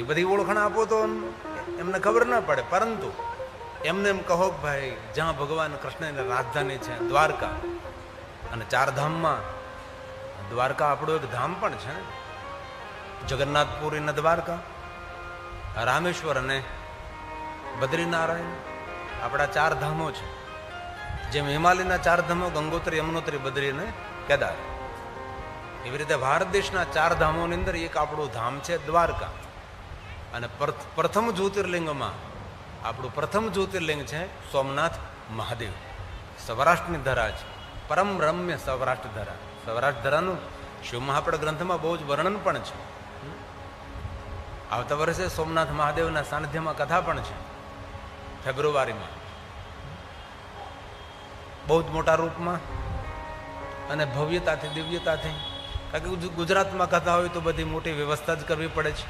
એ બધી ઓળખાણ આપો તો એમને ખબર ના પડે, પરંતુ એમને એમ કહો કે ભાઈ જ્યાં ભગવાન કૃષ્ણની રાજધાની છે દ્વારકા, અને ચાર ધામમાં દ્વારકા આપણું એક ધામ પણ છે ને, જગન્નાથપુરી ને દ્વારકા, રામેશ્વર અને બદ્રીનારાયણ આપણા ચાર ધામો છે. જેમ હિમાલયના ચાર ધામો ગંગોત્રી, યમનોત્રી, બદ્રી અને કેદાર, એવી રીતે ભારત દેશના ચાર ધામોની અંદર એક આપણું ધામ છે દ્વારકા. અને પ્રથમ જ્યોતિર્લિંગમાં આપણું પ્રથમ જ્યોતિર્લિંગ છે સોમનાથ મહાદેવ. સૌરાષ્ટ્રની ધરા છે, પરમ રમ્ય સૌરાષ્ટ્ર ધરા. સૌરાષ્ટ્ર ધરાનું શિવ મહાપડ ગ્રંથમાં બહુ જ વર્ણન પણ છે. આવતા વર્ષે સોમનાથ મહાદેવના સાનિધ્યમાં કથા પણ છે ફેબ્રુઆરીમાં, બહુ જ મોટા રૂપમાં અને ભવ્યતાથી, દિવ્યતાથી. કારણ કે ગુજરાતમાં કથા હોય તો બધી મોટી વ્યવસ્થા જ કરવી પડે છે,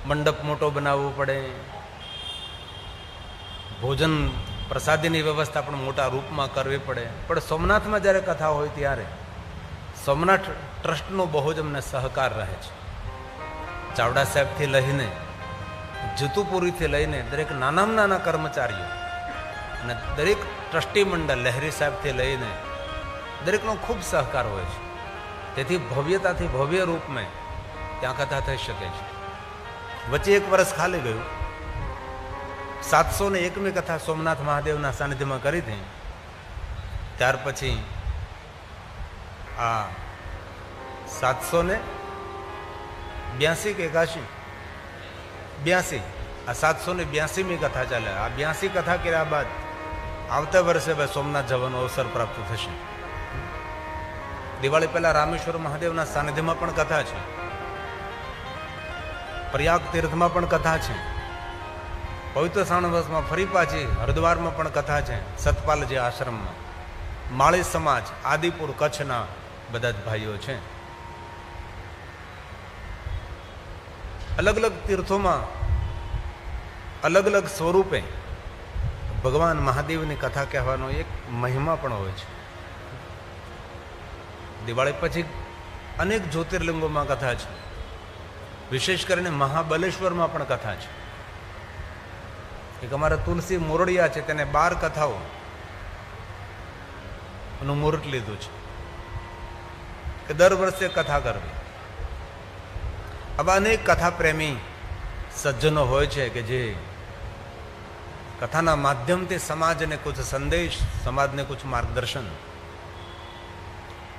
મંડપ મોટો બનાવવો પડે, ભોજન પ્રસાદીની વ્યવસ્થા પણ મોટા રૂપમાં કરવી પડે. પણ સોમનાથમાં જ્યારે કથા હોય ત્યારે સોમનાથ ટ્રસ્ટનો બહુ જ અમને સહકાર રહે છે. ચાવડા સાહેબથી લઈને જુતુપુરીથી લઈને દરેક નાનામાં નાના કર્મચારીઓ અને દરેક ટ્રસ્ટી મંડળ, લહેરી સાહેબથી લઈને દરેકનો ખૂબ સહકાર હોય છે. તેથી ભવ્યતાથી ભવ્ય રૂપમાં ત્યાં કથા થઈ શકે છે. વચ્ચે એક વર્ષ ખાલી ગયું, 701મી કથા સોમનાથ મહાદેવના સાનિધ્યમાં કરી હતી. ત્યાર પછી આ 782 કે 81, 82, આ 782મી કથા ચાલે. આ 82 કથા કર્યા બાદ આવતા વર્ષે ભાઈ સોમનાથ જવાનો અવસર પ્રાપ્ત થશે. દિવાળી પહેલા રામેશ્વર મહાદેવના સાનિધ્યમાં પણ કથા છે, પ્રયાગ તીર્થમાં પણ કથા છે, પવિત્ર શ્રાવણ વર્ષમાં ફરી પાછી હરિદ્વારમાં પણ કથા છે, સતપાલજી આશ્રમમાં, માળી સમાજ, આદિપુર કચ્છના બધા જ ભાઈઓ છે. અલગ અલગ તીર્થોમાં અલગ અલગ સ્વરૂપે ભગવાન મહાદેવની કથા કહેવાનો એક મહિમા પણ હોય છે. દિવાળી પછી અનેક જ્યોતિર્લિંગોમાં કથા છે, વિશેષ કરીને મહાબલેશ્વરમાં પણ કથા છે. એક અમારા તુલસી મોરડિયા છે, તેને 12 કથાઓ નું મુહૂર્ત લીધું છે કે દર વર્ષે કથા કરવી. આવા અનેક કથા પ્રેમી સજ્જનો હોય છે કે જે કથાના માધ્યમથી સમાજને કુછ સંદેશ, સમાજને કુછ માર્ગદર્શન.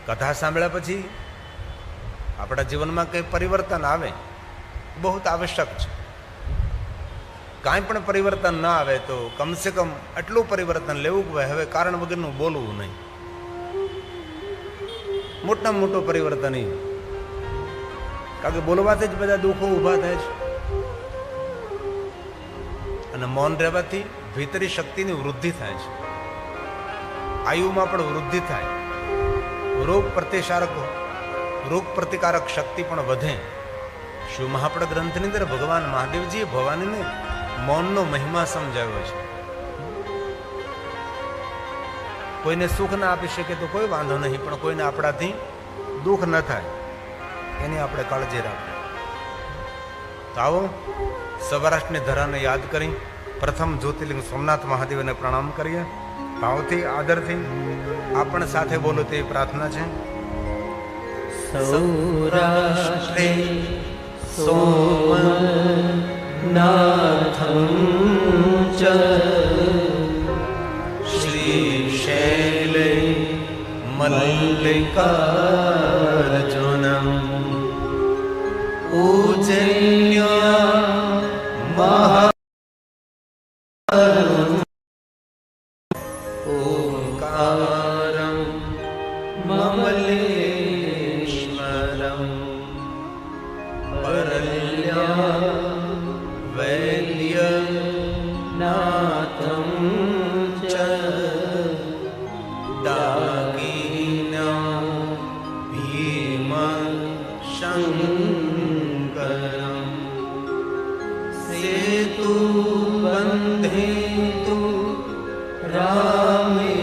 કથા સાંભળ્યા પછી આપણા જીવનમાં કંઈ પરિવર્તન આવે બહુ આવશ્યક છે. કાંઈ પણ પરિવર્તન ના આવે તો કમસે કમ આટલું પરિવર્તન લેવું કે હવે કારણ વગરનું બોલવું નહીં. મોટામાં મોટું પરિવર્તન એ, કારણ કે બોલવાથી જ બધા દુઃખો ઊભા થાય છે. અને મૌન રહેવાથી ભીતરી શક્તિની વૃદ્ધિ થાય છે, આયુમાં પણ વૃદ્ધિ થાય, રોગ પ્રતિકારક શક્તિ પણ વધે. શિવ મહાપડ ગ્રંથની અંદર ભગવાન મહાદેવજીએ ભવાનીને મૌનનો મહિમા સમજાવ્યો છે. કોઈને સુખ ના આપી શકે તો કોઈ વાંધો નહીં, પણ કોઈને આપણાથી દુઃખ ન થાય એની આપણે કાળજી રાખવી. તો આવો સૌરાષ્ટ્રની ધરાને યાદ કરી પ્રથમ જ્યોતિર્લિંગ સોમનાથ મહાદેવને પ્રણામ કરીએ. ભાવથી, આદરથી આપણ સાથે બોલો તેવી પ્રાર્થના છે. સૌરાષ્ટ્રે સોમનાથં ચ શ્રીશૈલે મલ્લિકાર્જુનમ ઉજ્જૈન્યા મહા ઓંકારમ મમલેશ્વરમ પરલ્યા વૈલ્યનાથમ ચ દાગીના ભીમ શંકરમ સેતુ બંધેતુ રામેશમ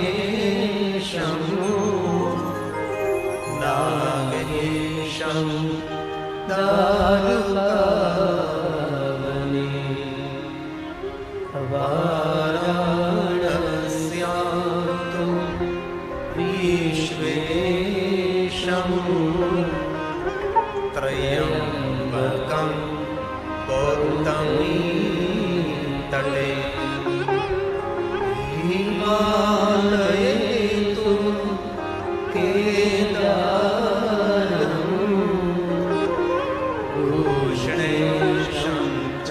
નાગેશમ દારુકા તટે हिमालये तु केदारम् कृष्णेशं च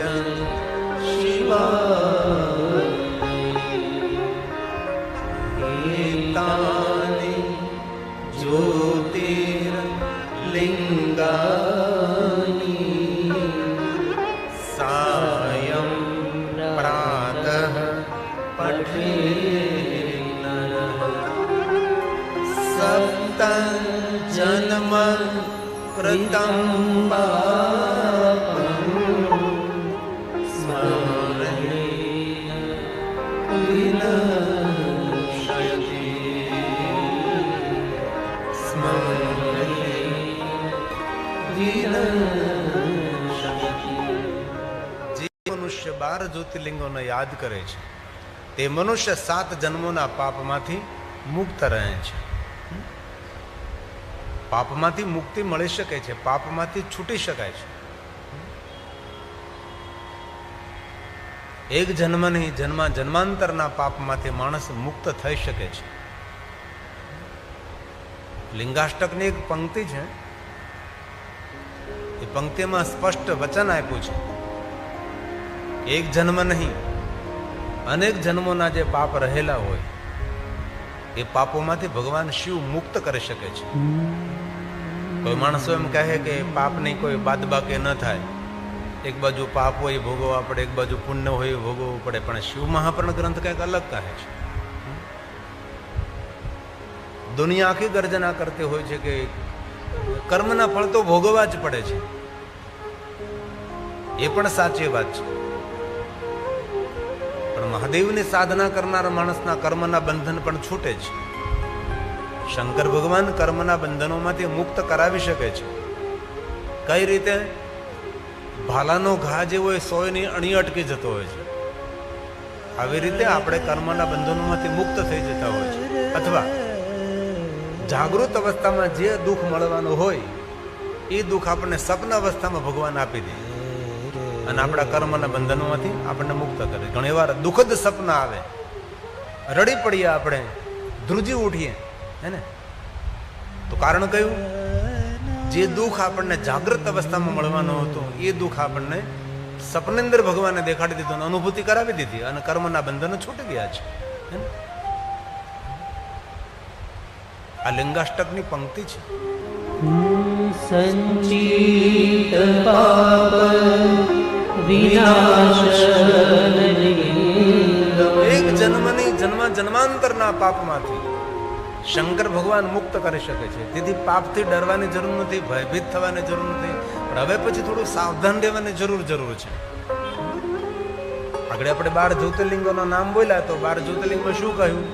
एतानि ज्योतिर्लिङ्गानि सायं प्रातः पठेत् नरः सप्त जन्म कृतं पापं स्मरणेन विनश्यति स्मरणेन विनश्यति જે મનુષ્ય 12 જ્યોતિર્લિંગોને યાદ કરે છે તે મનુષ્ય 7 જન્મોના પાપમાંથી મુક્ત રહે છે. પાપમાંથી મુક્તિ મળી શકે છે, પાપમાંથી છૂટી શકાય છે. એક જન્મ નહીં, જન્માંતરના પાપમાંથી માણસ મુક્ત થઈ શકે છે. લિંગાષ્ટકની એક પંક્તિ છે, એ પંક્તિમાં સ્પષ્ટ વચન આપ્યું છે, એક જન્મ નહીં, અનેક જન્મોના જે પાપ રહેલા હોય એ પાપોમાંથી ભગવાન શિવ મુક્ત કરી શકે છે. કોઈ માણસો એમ કહે કે પાપની કોઈ બાદબાકી ન થાય, એક બાજુ પાપ હોય ભોગવવા પડે, એક બાજુ પુણ્ય હોય ભોગવવું પડે, પણ શિવ મહાપુરાણ ગ્રંથ કંઈક અલગ કહે છે. દુનિયા આખી ગર્જના કરતી હોય છે કે કર્મના ફળ તો ભોગવવા જ પડે છે. એ પણ સાચી વાત છે, પણ મહાદેવની સાધના કરનાર માણસના કર્મના બંધન પણ છૂટે છે. શંકર ભગવાન કર્મના બંધનોમાંથી મુક્ત કરાવી શકે છે. કઈ રીતે? ભાલાનો ઘા જે હોય 100 ની અણી અટકી જતો હોય છે, આવી રીતે આપણે કર્મના બંધનોમાંથી મુક્ત થઈ જતા હોય છે. અથવા જાગૃત અવસ્થામાં જે દુઃખ મળવાનું હોય એ દુઃખ આપણને સપન અવસ્થામાં ભગવાન આપી દે અને આપણા કર્મના બંધનોમાંથી આપણને મુક્ત કરે. ઘણી વાર દુઃખદ સપના આવે, રડી પડીએ, આપણે ધ્રુજી ઉઠીએ, હે ને? તો કારણ કયું? જે દુઃખ આપણને જાગૃત અવસ્થામાં મળવાનું હતું એ દુઃખ આપણને સપની અંદર ભગવાને દેખાડી દીધું, અનુભૂતિ કરાવી દીધી અને કર્મના બંધનો છૂટી ગયા છે. આ લિંગાષ્ટકની પંક્તિ છે. સંચિત પાપ એક જન્મની જન્માંતરના પાપમાંથી શંકર ભગવાન મુક્ત કરી શકે છે. તેથી પાપથી ડરવાની જરૂર નથી, ભયભીત થવાની જરૂર નથી, પણ હવે પછી થોડું સાવધાન રહેવાની જરૂર છે. આગળ આપણે 12 જ્યોતિર્લિંગોના નામ બોલ્યા, તો 12 જ્યોતિર્લિંગમાં શું કહ્યું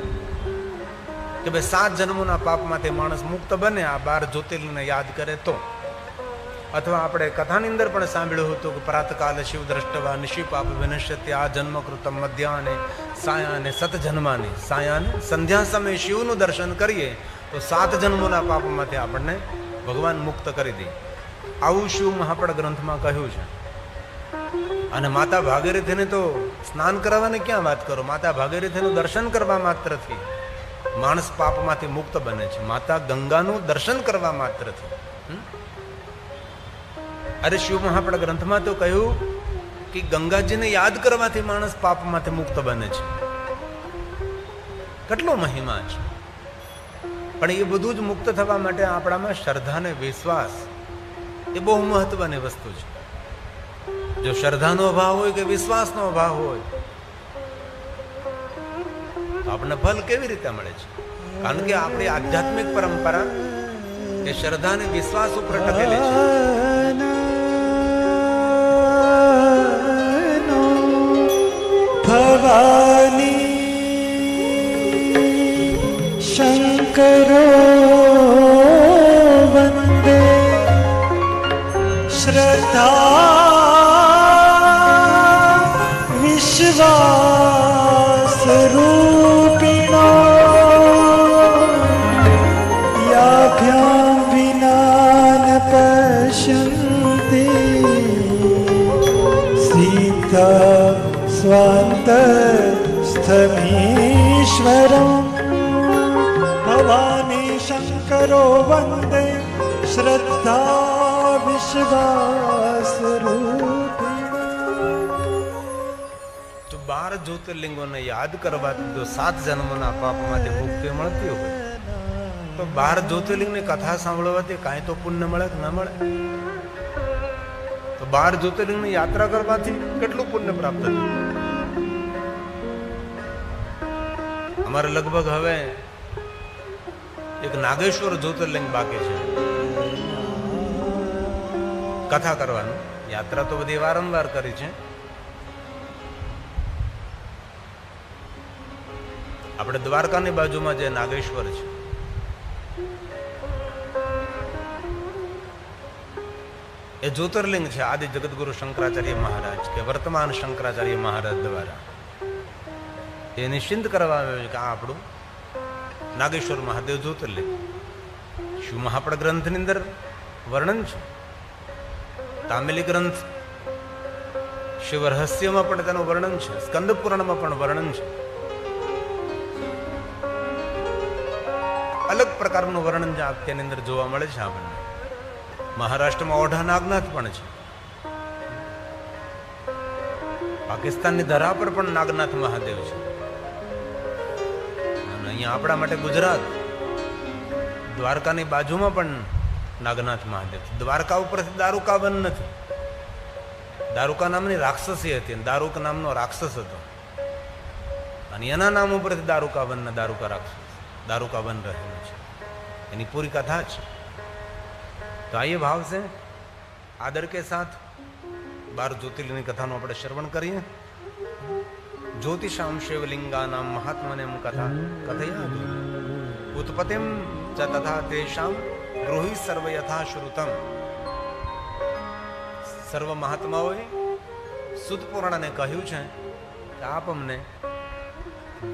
કે ભાઈ 7 જન્મોના પાપમાંથી માણસ મુક્ત બને આ 12 જ્યોતિર્લિંગને યાદ કરે તો. અથવા આપણે કથાની અંદર પણ સાંભળ્યું હતું કે પ્રાતકાલે શિવ દ્રષ્ટવા નિશી પાપ વિનશ્યતિ આ જન્મ કૃતમ મધ્યાને સાયાને સત જન્માની. સાયાને સંધ્યા સમયે શિવનું દર્શન કરીએ તો 7 જન્મોના પાપમાંથી આપણને ભગવાન મુક્ત કરી દે. આવું શિવ મહાપુરાણ ગ્રંથમાં કહ્યું છે. અને માતા ભાગીરથીને તો સ્નાન કરાવવાની ક્યાં વાત કરો, માતા ભાગીરથીનું દર્શન કરવા માત્રથી માણસ પાપમાંથી મુક્ત બને છે. માતા ગંગાનું દર્શન કરવા માત્રથી. અરે શિવ મહાપુરાણ ગ્રંથમાં તો કહ્યું કે ગંગાજીને યાદ કરવાથી માણસ પાપમાંથી મુક્ત બને છે. કેટલો મહિમા છે! પણ એ બધું જ મુક્ત થવા માટે આપણામાં શ્રદ્ધા અને વિશ્વાસ એ બહુ મહત્વની વસ્તુ છે. જો શ્રદ્ધાનો અભાવ હોય કે વિશ્વાસનો અભાવ હોય તો આપણને ફલ કેવી રીતે મળે છે? કારણ કે આપણી આધ્યાત્મિક પરંપરા એ શ્રદ્ધા અને વિશ્વાસ ઉપર ટકેલી છે. ભવાની શંકરો વંદે શ્રદ્ધા વિશ્વાસ રૂપિણો યાભ્યામ વિના ન પશ્ય स्वान्तस्थमीश्वरम् भवानी शङ्करो वन्दे श्रद्धा विश्वासरूपिणी। તો 12 જ્યોતિર્લિંગોને યાદ કરવાથી જો 7 જન્મોના પાપમાંથી મુક્તિ મળતી હોય તો 12 જ્યોતિર્લિંગની કથા સાંભળવાથી કાંઈ તો પુણ્ય મળે કે ના મળે? તો 12 જ્યોતિર્લિંગની યાત્રા કરવાથી કેટલું પુણ્ય પ્રાપ્ત થયું? અમારે લગભગ હવે એક નાગેશ્વર જ્યોતિર્લિંગ બાકી છે કથા કરવાનું. યાત્રા તો બધી વારંવાર કરી છે. આપણે દ્વારકાની બાજુમાં જે નાગેશ્વર છે એ જ્યોતિર્લિંગ છે આદિ જગતગુરુ શંકરાચાર્ય મહારાજ કે વર્તમાન શંકરાચાર્ય મહારાજ દ્વારા એ નિશ્ચિંત કરવા આવ્યો છે કે આ આપણું નાગેશ્વર મહાદેવ જ્યોતિર્લિંગ. શિવ મહાપડ ગ્રંથની અંદર વર્ણન છે, તામિલી ગ્રંથ શિવ રહસ્યમાં પણ તેનું વર્ણન છે, સ્કંદ પુરાણમાં પણ વર્ણન છે. અલગ પ્રકારનું વર્ણન તેની અંદર જોવા મળે છે આપણને. મહારાષ્ટ્રમાં ઓઢા નાગનાથ પણ છે, પાકિસ્તાનની ધરા પર પણ નાગનાથ મહાદેવ છે, અને અહીંયા આપણા માટે ગુજરાત દ્વારકાની બાજુમાં પણ નાગનાથ મહાદેવ છે. દ્વારકા ઉપરથી દારૂકા વન નથી. દારૂકા નામની રાક્ષસી હતી, દારૂક નામનો રાક્ષસ હતો, અને એના નામ ઉપરથી દારૂકા વન ને દારૂકા રાક્ષસ दारू का वन रहेલું છે. એની પૂરી કથા છે. તો આ ભાવ છે આદર કે સાથ 12 જ્યોતિર્લિંગની કથાનું આપણે શ્રવણ કરીએ. જ્યોતિષામ શિવલિંગાનામ મહાત્મનેમ કથા કથયા ઉત્પત્તિમ ચ તથા તેષામ ગૃહી સર્વ યથા શ્રુતમ. સર્વ મહાત્માઓએ સુત પુરાણને કહ્યું છે કે આપ અમને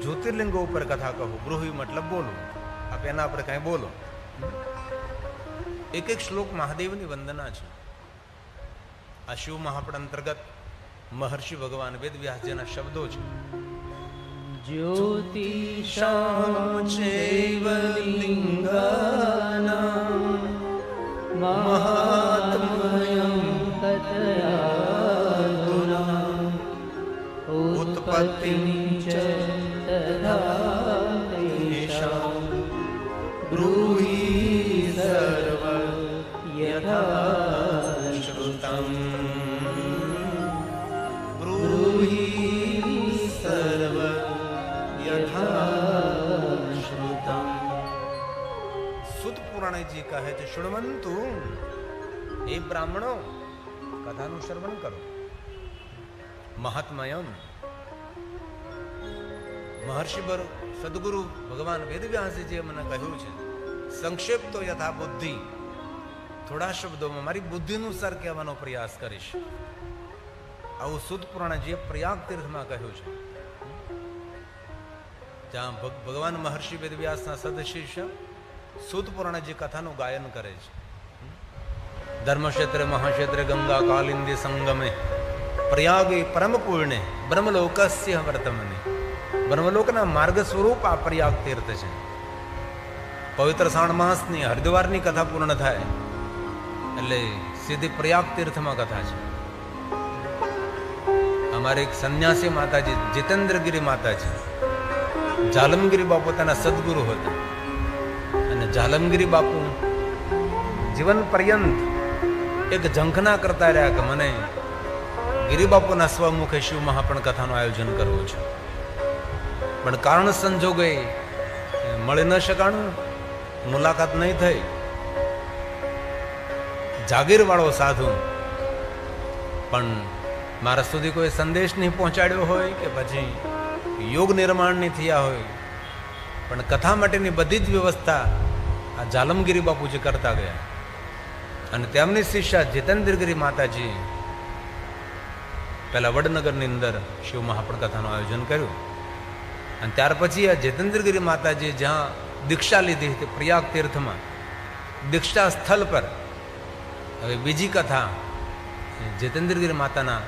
જ્યોતિર્લિંગો ઉપર કથા કહો. ગૃહી મતલબ બોલો, આપ એના પર કઈ બોલો. એક એક શ્લોક મહાદેવની વંદના છે. આ શિવ મહાપડ અંતર્ગત મહર્ષિ ભગવાન વેદવ્યાસજીના શબ્દો છે. જ્યોતિષામ ચૈવ લિંગાનામ મહાત્મયં કથયાતુના ઉત્પત્તિં ચ તથા તેષાં બ્રૂહી સર્વ યથા શ્રુતમ. બ્રૂહી સર્વ યથા શ્રુતમ. સુત પુરાણજી કહે છે, શૃણવંતુ, એ બ્રાહ્મણો કથાનું શ્રવણ કરો. મહાત્મયમ, મહર્ષિ સદગુરુ ભગવાન વેદવ્યાસજીએ મને કહ્યું છે, સંક્ષેપ તો યથા બુદ્ધિ, થોડા શબ્દોમાં મારી બુદ્ધિનુસાર કહેવાનો પ્રયાસ કરીશ. આવું સુત પુરાણજીએ પ્રયાગ તીર્થમાં કહ્યું છે, જ્યાં ભગવાન મહર્ષિ વેદવ્યાસના સદશિષ્ય સુત પુરાણજી કથાનું ગાયન કરે છે. ધર્મક્ષેત્રે મહાક્ષેત્રે ગંગા કાલિંદી સંગમે પ્રયાગે પરમ પૂર્ણે બ્રહ્મલોકસ્ય વર્તમને. બ્રહ્મલોકના માર્ગ સ્વરૂપ આ પ્રયાગ તીર્થ છે. પવિત્ર શ્રાવણ માસની હરિદ્વારની કથા પૂર્ણ થાય એટલે સીધી પ્રયાગ તીર્થમાં કથા છે. અમારે એક સંન્યાસી માતાજી જીતેન્દ્રગીરી માતાજી, ઝાલમગીરી બાપુ તેના સદગુરુ હતા, અને ઝાલમગીરી બાપુ જીવન પર્યંત એક ઝંખના કરતા રહ્યા કે મને ગિરિબાપુના સ્વમુખે શિવ મહાપણ કથાનું આયોજન કરવું છે, પણ કારણ સંજોગે મળી ન શકાણું, મુલાકાત નહીં થઈ. જાગીરવાળો સાધુ પણ મારા સુધી કોઈ સંદેશ નહીં પહોંચાડ્યો હોય કે પછી યોગ નિર્માણ નહીં થયા હોય, પણ કથા માટેની બધી જ વ્યવસ્થા આ ઝાલમગીરી બાપુજી કરતા ગયા. અને તેમની શિષ્યા જીતેન્દ્રગીરી માતાજી પહેલા વડનગરની અંદર શિવ મહાપણ કથાનું આયોજન કર્યું, અને ત્યાર પછી આ જીતેન્દ્રગીરી માતાજી જ્યાં દીક્ષા લીધી હતી પ્રયાગ તીર્થમાં, દીક્ષા સ્થળ પર હવે બીજી કથા જીતેન્દ્રગીરી માતાના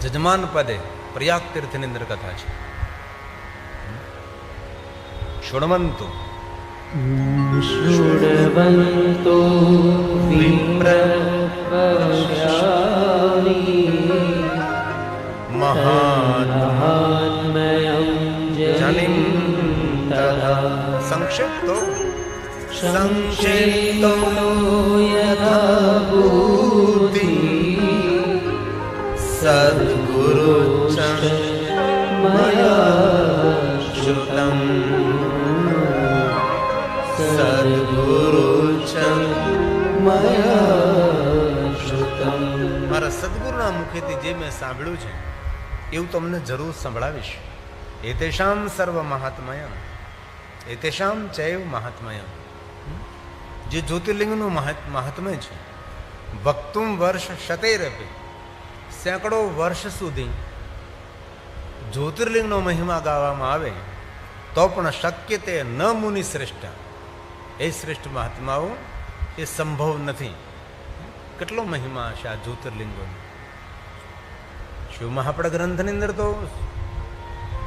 જજમાન પદે પ્રયાગ તીર્થની અંદર કથા છે. શૃણવંતુ शृण्वन्तो विप्रवक्ष्यामि महात्म्यं जनिं तथा સંક્ષિપ્તો संक्षेप्तो यथा भूति सद्गुरु च मया श्रुतं सद्गुरु च मया श्रुतं. મારા સદગુરુના મુખેથી જે મેં સાંભળ્યું છે એવું તમને જરૂર સંભળાવીશ. એતેષામ સર્વ મહાત્મય એતેષામ ચૈવ મહાત્મય. જે જ્યોતિર્લિંગનું મહાત્મય છે, વક્તુમ વર્ષ શતૈરપી, સેંકડો વર્ષ સુધી જ્યોતિર્લિંગનો મહિમા ગાવામાં આવે તો પણ શક્ય તે ન મુનિ શ્રેષ્ઠ, એ શ્રેષ્ઠ મહાત્માઓ એ સંભવ નથી. કેટલો મહિમા હશે આ જ્યોતિર્લિંગોનો. શિવ મહાપડ ગ્રંથની અંદર તો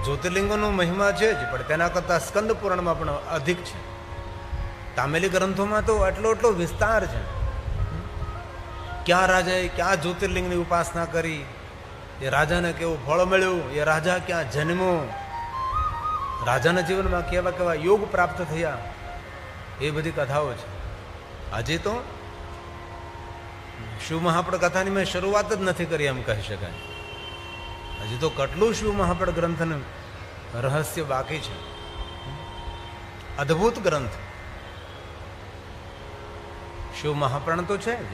જ્યોતિર્લિંગોનો મહિમા છે જ, પણ તેના કરતાં સ્કંદ પુરાણમાં પણ અધિક છે. તામિલી ગ્રંથોમાં તો એટલો એટલો વિસ્તાર છે. ક્યાં રાજાએ ક્યાં જ્યોતિર્લિંગની ઉપાસના કરી, એ રાજાને કેવું ફળ મળ્યું, એ રાજા ક્યાં જન્મ્યો, રાજાના જીવનમાં કેવા કેવા યોગ પ્રાપ્ત થયા, એ બધી કથાઓ છે. આજે તો શિવ મહાપડ કથાની મેં શરૂઆત જ નથી કરી એમ કહી શકાય. હજી તો કેટલું શિવ મહાપડ ગ્રંથનું રહસ્ય બાકી છે. અદ્ભુત ગ્રંથ શિવ મહાપુરાણ તો છે જ,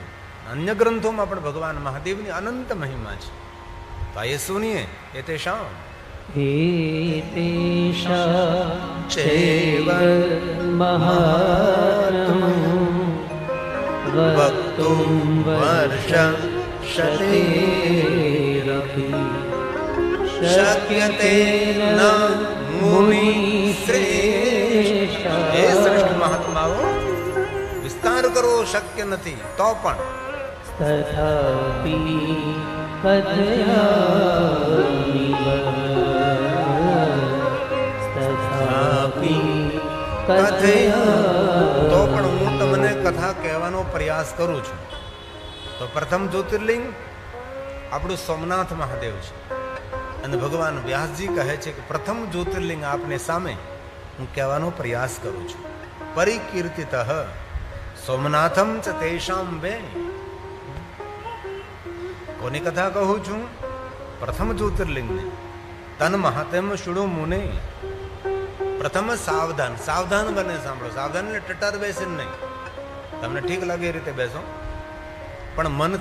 અન્ય ગ્રંથોમાં પણ ભગવાન મહાદેવની અનંત મહિમા છે. તો એ સુનીએ એ તે શા एतेषां चैव महात्म्यं वक्तुं वर्षशतैरपि शक्यते न मुनिश्रेष्ठः. એ શ્રેષ્ઠ મહાત્માઓ વિસ્તાર કરવો શક્ય નથી તો પણ तथापि कथयामि तथापि कथयामि. તો પણ હું તમને કથા કહેવાનો પ્રયાસ કરું છું. તો પ્રથમ જ્યોતિર્લિંગ આપણું સોમનાથ મહાદેવ છે, અને ભગવાન વ્યાસજી કહે છે કે પ્રથમ જ્યોતિર્લિંગ આપને સામે હું કહેવાનો પ્રયાસ કરું છું. પરિકીર્તિતઃ સોમનાથમ ચ તેષામ વે. કોની કથા કહું છું? પ્રથમ જ્યોતિર્લિંગને. તન મહાત્મ શુડો મુને. પ્રથમ સાવધાન, સાવધાન બને સાંભળો. સાવધાન એટલે ટટાર બેસીને નહીં, તમને ઠીક લાગે એ રીતે બેસો, પણ મન